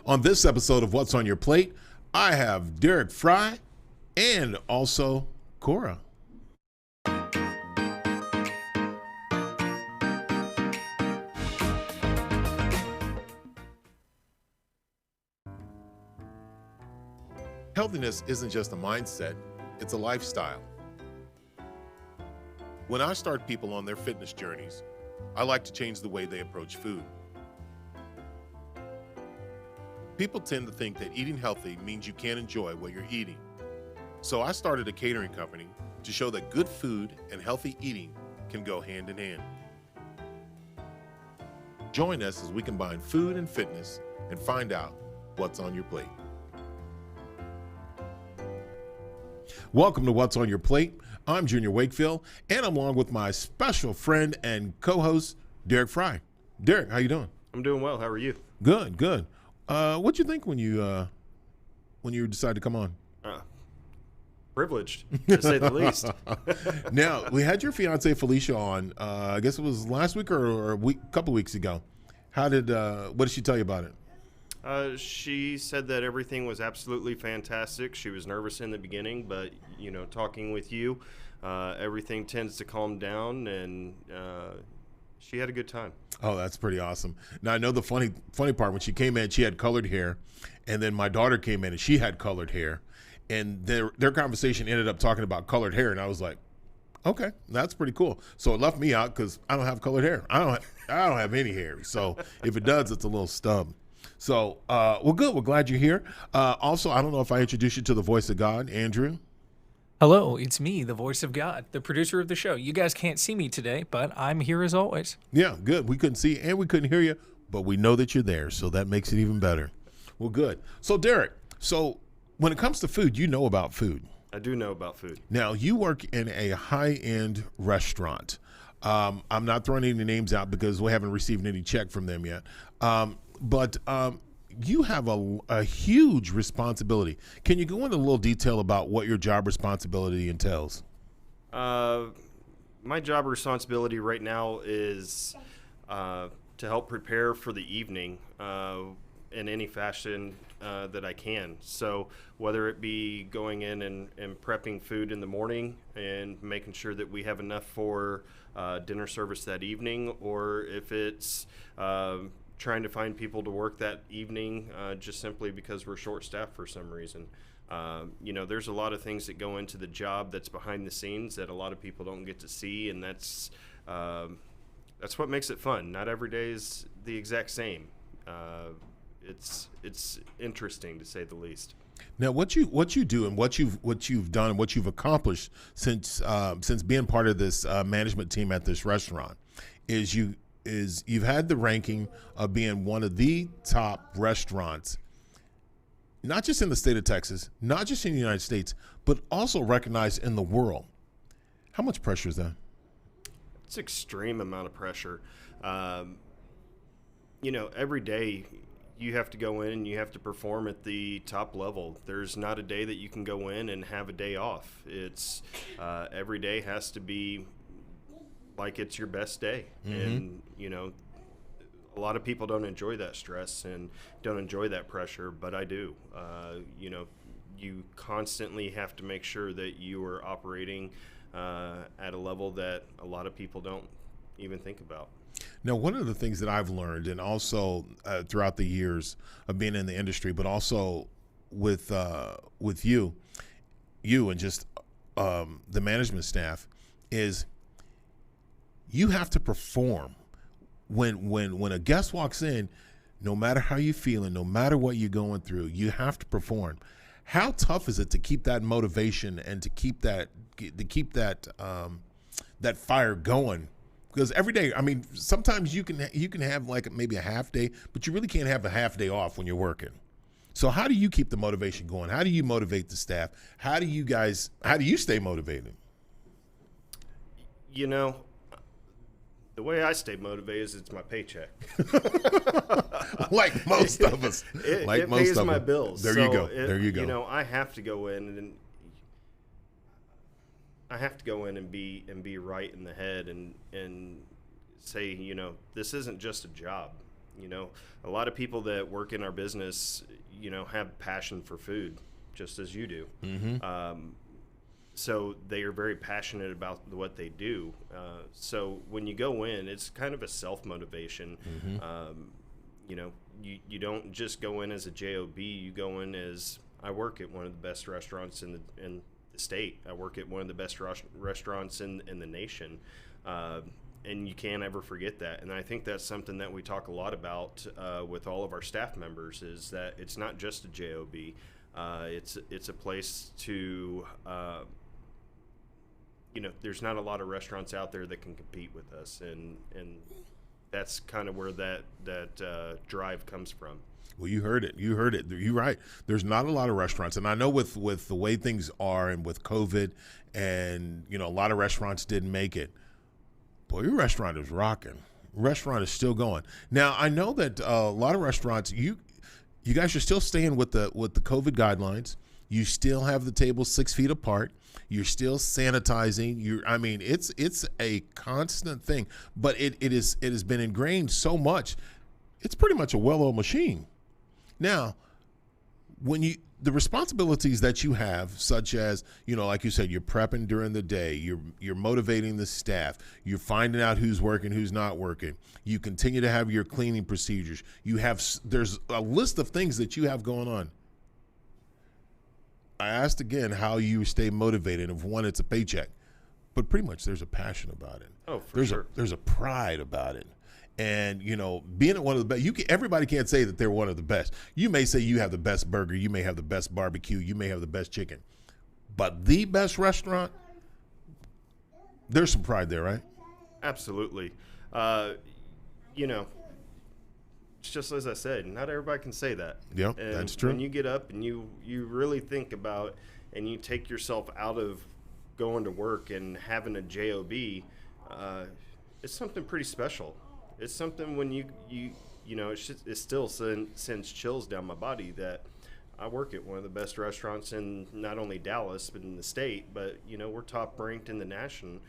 On this episode of What's on Your Plate, I have Derek Frey and also Cora. Healthiness isn't just a mindset, it's a lifestyle. When I start people on their fitness journeys, I like to change the way they approach food. People tend to think that eating healthy means you can't enjoy what you're eating. So I started a catering company to show that good food and healthy eating can go hand in hand. Join us as we combine food and fitness and find out what's on your plate. Welcome to What's on Your Plate. I'm Junior Wakefield, and I'm along with my special friend and co-host, Derek Frey. Derek, how you doing? I'm doing well. How are you? Good, good. What'd you think when you decided to come on? Privileged, to say the least. Now, we had your fiance Felicia on. I guess it was last week or a couple weeks ago. What did she tell you about it? She said that everything was absolutely fantastic. She was nervous in the beginning, but talking with you, everything tends to calm down, and she had a good time. Oh, that's pretty awesome. Now, I know the funny part, when she came in, she had colored hair, and then my daughter came in and she had colored hair, and their conversation ended up talking about colored hair, and I was like, okay, that's pretty cool. So it left me out because I don't have colored hair. I don't have any hair. So if it does, it's a little stub. So, well, good. We're glad you're here. Also, I don't know if I introduced you to the voice of God, Andrew. Hello, it's me, the voice of God, the producer of the show. You guys can't see me today, but I'm here as always. Yeah, good. We couldn't see and we couldn't hear you, but we know that you're there, so that makes it even better. Well, good. So, Derek, when it comes to food, you know about food. I do know about food. Now, you work in a high-end restaurant. I'm not throwing any names out because we haven't received any check from them yet. But you have a huge responsibility. Can you go into a little detail about what your job responsibility entails? My job responsibility right now is to help prepare for the evening in any fashion that I can. So whether it be going in and prepping food in the morning and making sure that we have enough for dinner service that evening, or if it's trying to find people to work that evening just simply because we're short-staffed for some reason. There's a lot of things that go into the job that's behind the scenes that a lot of people don't get to see, and that's what makes it fun. Not every day is the exact same. It's interesting, to say the least. Now, what you do and what you've done and what you've accomplished since being part of this management team at this restaurant is you've had the ranking of being one of the top restaurants, not just in the state of Texas, not just in the United States, but also recognized in the world. How much pressure is that? It's an extreme amount of pressure. Every day you have to go in and you have to perform at the top level. There's not a day that you can go in and have a day off. It's every day has to be like it's your best day. Mm-hmm. And a lot of people don't enjoy that stress and don't enjoy that pressure, but I do. You constantly have to make sure that you are operating at a level that a lot of people don't even think about. Now, one of the things that I've learned, and also throughout the years of being in the industry, but also with you and just the management staff, is you have to perform. When a guest walks in, no matter how you're feeling, no matter what you're going through, you have to perform. How tough is it to keep that motivation and to keep that fire going? Because every day, I mean, sometimes you can have like maybe a half day, but you really can't have a half day off when you're working. So how do you keep the motivation going? How do you motivate the staff? How do you stay motivated? The way I stay motivated is it's my paycheck. Like most of us. It pays my bills. There you go. I have to go in and be right in the head and say, this isn't just a job. You know, a lot of people that work in our business, you know, have passion for food, just as you do. So they are very passionate about what they do. So when you go in, it's kind of a self-motivation. You know, you don't just go in as a JOB. You go in as, I work at one of the best restaurants in the state. I work at one of the best restaurants in the nation. And you can't ever forget that. And I think that's something that we talk a lot about with all of our staff members, is that it's not just a JOB. It's a place to, you know, there's not a lot of restaurants out there that can compete with us. And that's kind of where that drive comes from. Well, you heard it. You're right. There's not a lot of restaurants. And I know with the way things are and with COVID and, you know, a lot of restaurants didn't make it. Boy, your restaurant is rocking. Restaurant is still going. Now, I know that a lot of restaurants, you guys are still staying with the COVID guidelines. You still have the tables 6 feet apart. You're still sanitizing. I mean, it's a constant thing, but it has been ingrained so much. It's pretty much a well-oiled machine. Now, the responsibilities that you have, such as, you know, like you said, you're prepping during the day, you're motivating the staff, you're finding out who's working, who's not working. You continue to have your cleaning procedures. There's a list of things that you have going on. I asked again how you stay motivated. If one, it's a paycheck, but pretty much there's a passion about it. Oh, for sure. There's a pride about it. And, you know, being at one of the best, everybody can't say that they're one of the best. You may say you have the best burger, you may have the best barbecue, you may have the best chicken. But the best restaurant, there's some pride there, right? Absolutely. You know, it's just as I said, not everybody can say that. Yeah, that's true. When you get up and you really think about and you take yourself out of going to work and having a JOB, it's something pretty special. It's something when you know, it still sends chills down my body that I work at one of the best restaurants in not only Dallas but in the state. But you know, we're top ranked in the nation.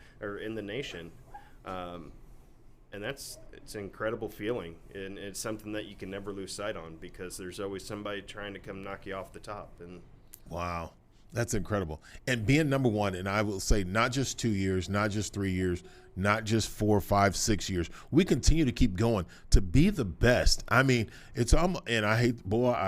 And it's an incredible feeling, and it's something that you can never lose sight on, because there's always somebody trying to come knock you off the top. And wow, that's incredible. And being number one, and I will say, not just 2 years, not just 3 years, not just 4, 5, 6 years. We continue to keep going to be the best. I mean, it's and I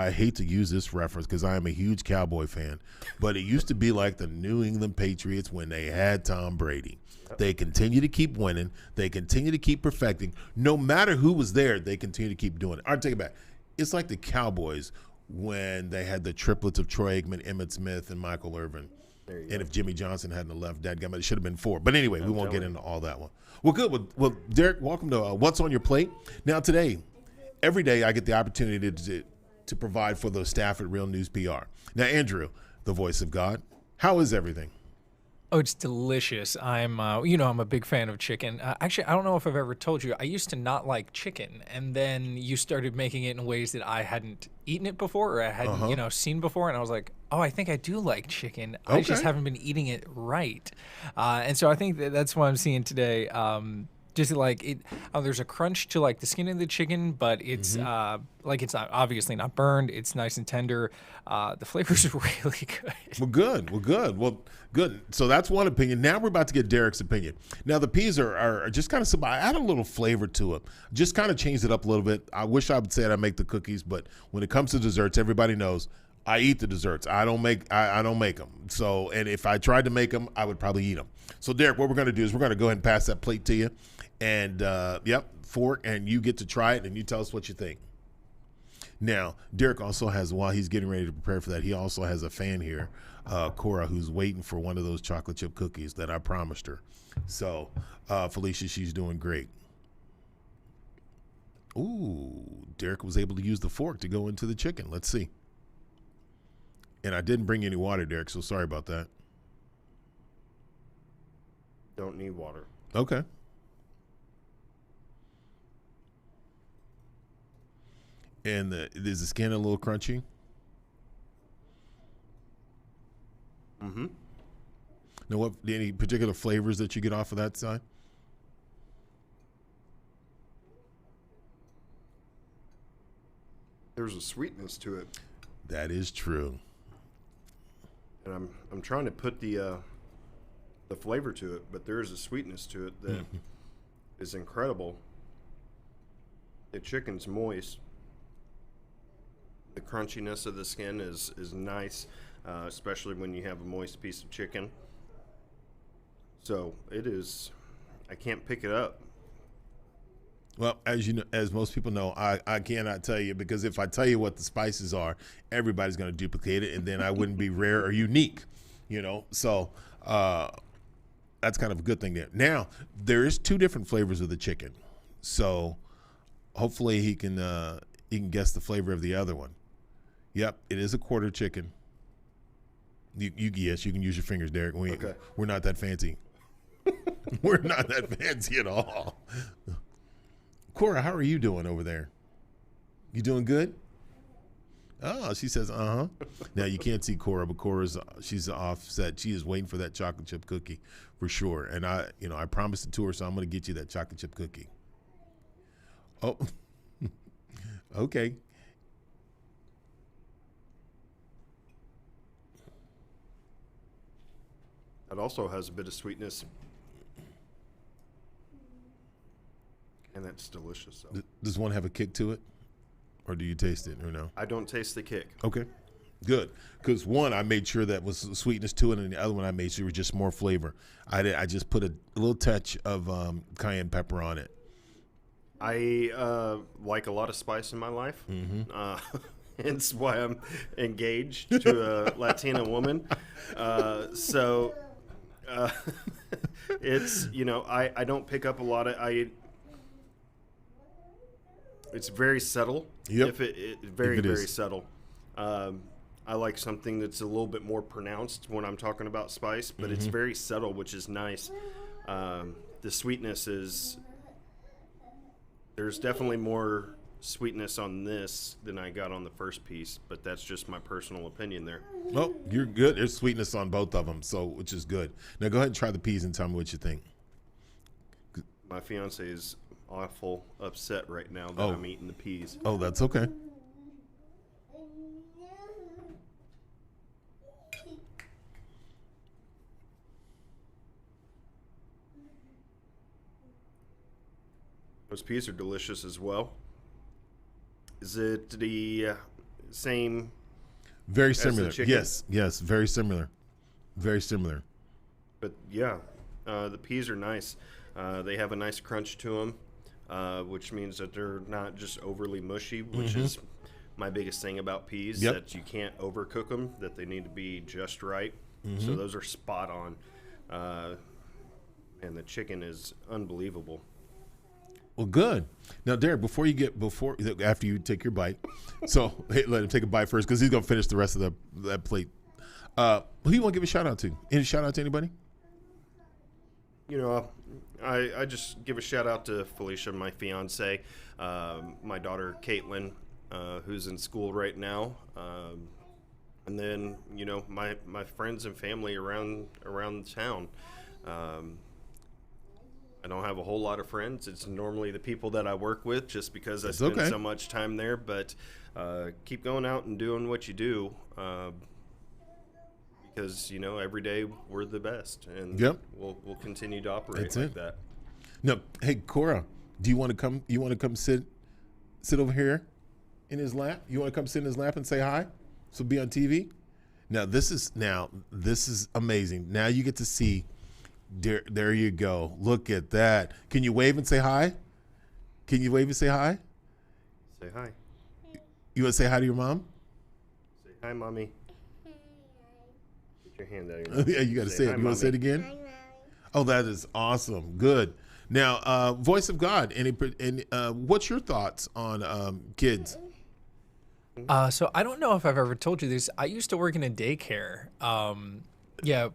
hate to use this reference because I am a huge Cowboy fan, but it used to be like the New England Patriots when they had Tom Brady. They continue to keep winning. They continue to keep perfecting. No matter who was there, they continue to keep doing it. I'll take it back. It's like the Cowboys when they had the triplets of Troy Aikman, Emmitt Smith, and Michael Irvin. And if Jimmy Johnson hadn't left, dadgummit, it should have been 4. But anyway, we won't get into all that one. Well, good. Well, Derek, welcome to What's on Your Plate. Now, today, every day I get the opportunity to provide for the staff at Real News PR. Now, Andrew, the voice of God, how is everything? Oh, it's delicious. I'm a big fan of chicken. Actually, I don't know if I've ever told you, I used to not like chicken, and then you started making it in ways that I hadn't eaten it before, or I hadn't, seen before, and I was like, oh, I think I do like chicken. Okay. I just haven't been eating it right. And so I think that's what I'm seeing today. Just like it, there's a crunch to like the skin of the chicken, but it's it's not, obviously not burned. It's nice and tender. The flavors are really good. Well, good. So that's one opinion. Now we're about to get Derek's opinion. Now the peas are just kind of simple. I add a little flavor to it. Just kind of changed it up a little bit. I wish I would say I make the cookies, but when it comes to desserts, everybody knows I eat the desserts. I don't make them. So, and if I tried to make them, I would probably eat them. So Derek, what we're going to do is we're going to go ahead and pass that plate to you. And, fork, and you get to try it, and you tell us what you think. Now, Derek also has, while he's getting ready to prepare for that, he also has a fan here, Cora, who's waiting for one of those chocolate chip cookies that I promised her. So, Felicia, she's doing great. Ooh, Derek was able to use the fork to go into the chicken. Let's see. And I didn't bring any water, Derek, so sorry about that. Don't need water. Okay. And is the skin a little crunchy? Mm-hmm. Now, any particular flavors that you get off of that side? there's a sweetness to it. That is true. And I'm trying to put the flavor to it, but there is a sweetness to it that is incredible. The chicken's moist. The crunchiness of the skin is nice, especially when you have a moist piece of chicken. So it is. I can't pick it up. Well, as you know, as most people know, I cannot tell you, because if I tell you what the spices are, everybody's going to duplicate it, and then I wouldn't be rare or unique, you know. So that's kind of a good thing there. Now, there is 2 different flavors of the chicken, so hopefully he can guess the flavor of the other one. Yep, it is a quarter chicken. Yes, you can use your fingers, Derek. We're not that fancy. We're not that fancy at all. Cora, how are you doing over there? You doing good? Oh, she says, uh-huh. Now, you can't see Cora, but she's offset. She is waiting for that chocolate chip cookie for sure. And I promised it to her, so I'm going to get you that chocolate chip cookie. Oh, okay. It also has a bit of sweetness. And that's delicious. Does one have a kick to it? Or do you taste it or no? I don't taste the kick. Okay, good. Because one, I made sure that was sweetness to it, and the other one I made sure was just more flavor. I just put a little touch of cayenne pepper on it. I like a lot of spice in my life. Hence why I'm engaged to a Latina woman. It's, I don't pick up a lot of... It's very subtle. Yep. Very subtle. I like something that's a little bit more pronounced when I'm talking about spice, but it's very subtle, which is nice. The sweetness is... There's definitely more sweetness on this than I got on the first piece, but that's just my personal opinion there. Oh, you're good. There's sweetness on both of them, which is good. Now go ahead and try the peas and tell me what you think. My fiance is awful upset right now that I'm eating the peas. Oh, that's okay. Those peas are delicious as well. Is it the same? Very similar. As the chicken? Yes, very similar. Very similar. But yeah, the peas are nice. They have a nice crunch to them, which means that they're not just overly mushy, which is my biggest thing about peas, that you can't overcook them, that they need to be just right. So those are spot on. And the chicken is unbelievable. Well, good. Now, Derek, after you take your bite, so hey, let him take a bite first because he's gonna finish the rest of that plate. Who do you want to give a shout out to? Any shout out to anybody? I just give a shout out to Felicia, my fiance, my daughter Caitlin, who's in school right now, and then my friends and family around town. I don't have a whole lot of friends. It's normally the people that I work with just because I spend so much time there. But keep going out and doing what you do because, every day we're the best. And we'll continue to operate that. No, hey, Cora, do you want to come? You want to come sit over here in his lap? You want to come sit in his lap and say hi? So be on TV? Now, this is amazing. Now you get to see... There you go. Look at that. Can you wave and say hi? Can you wave and say hi? Say hi. You want to say hi to your mom? Say hi, Mommy. Get your hand out of your mouth. Yeah, you got to say it. You want to say it again? Hi, oh, that is awesome. Good. Now, Voice of God. What's your thoughts on kids? So I don't know if I've ever told you this. I used to work in a daycare. Yeah,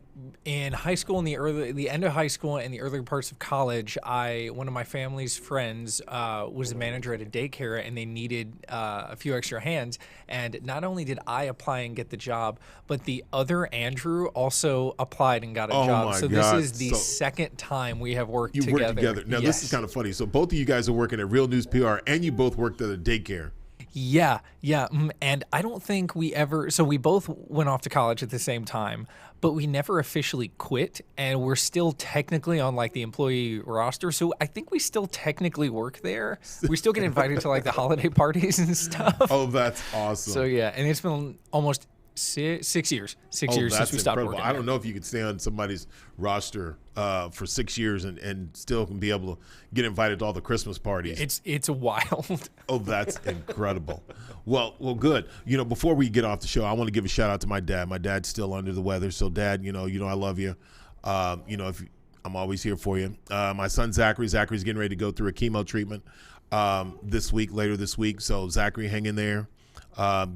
in high school, in the end of high school and the earlier parts of college, one of my family's friends was a manager at a daycare, and they needed a few extra hands. And not only did I apply and get the job, but the other Andrew also applied and got a job. So this is the second time we have worked together. Now, this is kind of funny. So both of you guys are working at Real News PR, and you both worked at a daycare. Yeah, yeah. And I don't think we ever, so we both went off to college at the same time, but we never officially quit. And we're still technically on like the employee roster. So I think we still technically work there. We still get invited to like the holiday parties and stuff. Oh, that's awesome. So yeah. And it's been almost 6 years, 6 years since we stopped working. I don't know if you could stay on somebody's roster for 6 years and still can be able to get invited to all the Christmas parties. It's wild. Oh, that's incredible. Well, good. Before we get off the show, I want to give a shout out to my dad. My dad's still under the weather, so Dad, I love you. If I'm always here for you. My son Zachary's getting ready to go through a chemo treatment later this week. So Zachary, hang in there.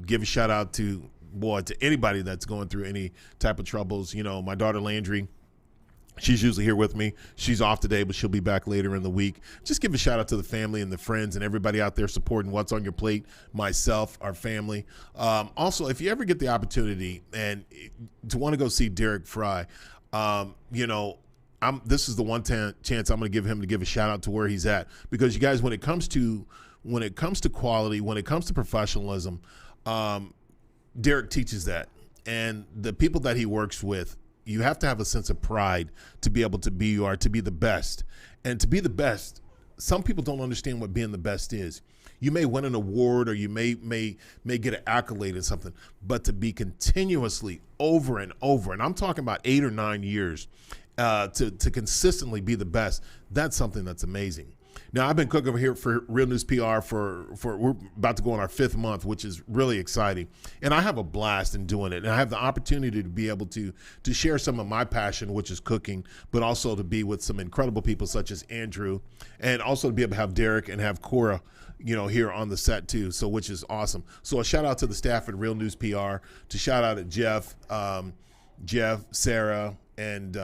Give a shout out to anybody that's going through any type of troubles. My daughter Landry, she's usually here with me. She's off today, but she'll be back later in the week. Just give a shout out to the family and the friends and everybody out there supporting What's on Your Plate, myself, our family. Also, if you ever get the opportunity and to want to go see Derek Frey, this is the one chance I'm going to give him to give a shout out to where he's at, because you guys, when it comes to quality, when it comes to professionalism, Derek teaches that, and the people that he works with, you have to have a sense of pride to be able to be the best. And to be the best, some people don't understand what being the best is. You may win an award or you may get an accolade or something, but to be continuously over and over, and I'm talking about 8 or 9 years, to consistently be the best, that's something that's amazing. Now, I've been cooking over here for Real News PR for we're about to go on our 5th month, which is really exciting. And I have a blast in doing it. And I have the opportunity to be able to share some of my passion, which is cooking, but also to be with some incredible people such as Andrew, and also to be able to have Derek and have Cora, here on the set too. So, which is awesome. So a shout out to the staff at Real News PR, to shout out at Jeff, Sarah, and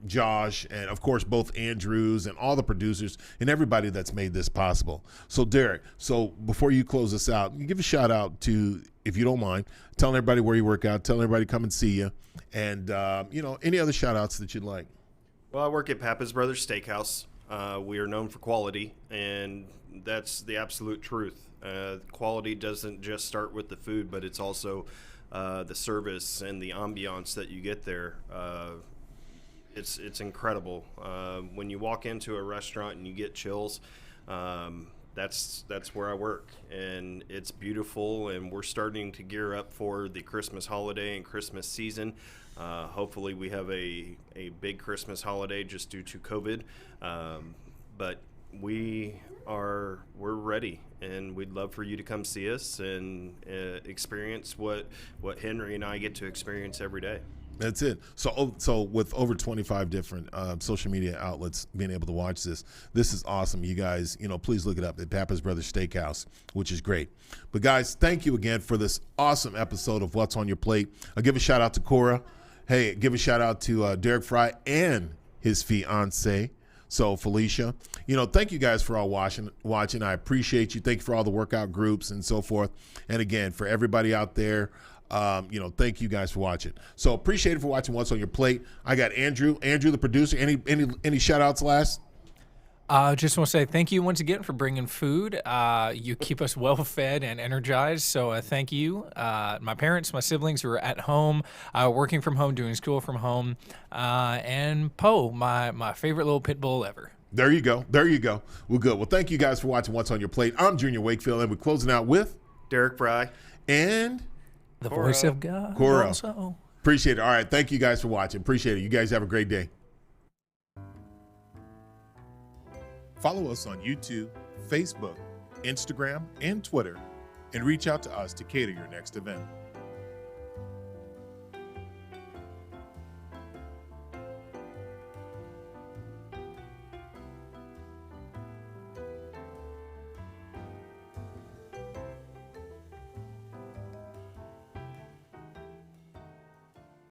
Josh, and of course both Andrews and all the producers and everybody that's made this possible. So Derek, before you close us out, you give a shout out to, if you don't mind, telling everybody where you work out, telling everybody to come and see you, and any other shout outs that you'd like. Well, I work at Pappas Brothers Steakhouse. We are known for quality, and that's the absolute truth. Quality doesn't just start with the food, but it's also the service and the ambiance that you get there. It's incredible. When you walk into a restaurant and you get chills, that's where I work, and it's beautiful. And we're starting to gear up for the Christmas holiday and Christmas season. Hopefully, we have a big Christmas holiday just due to COVID, but we're ready, and we'd love for you to come see us and experience what Henry and I get to experience every day. That's it. So with over 25 different social media outlets being able to watch this is awesome. You guys, please look it up at Pappas Brothers Steakhouse, which is great. But guys, thank you again for this awesome episode of What's on Your Plate. I'll give a shout out to Cora. Hey, give a shout out to Derek Frey and his fiance, so Felicia. Thank you guys for all watching. I appreciate you. Thank you for all the workout groups and so forth. And again, for everybody out there, thank you guys for watching. So appreciate it for watching What's on Your Plate. I got Andrew, the producer. Any shout outs last? Just want to say thank you once again for bringing food. You keep us well fed and energized. So thank you. My parents, my siblings who are at home, working from home, doing school from home, and Poe, my favorite little pit bull ever. There you go. Well, good. Well, thank you guys for watching What's on Your Plate. I'm Junior Wakefield, and we're closing out with Derek Frey and the voice of God. Cora. Also. Appreciate it. All right. Thank you guys for watching. Appreciate it. You guys have a great day. Follow us on YouTube, Facebook, Instagram, and Twitter, and reach out to us to cater your next event.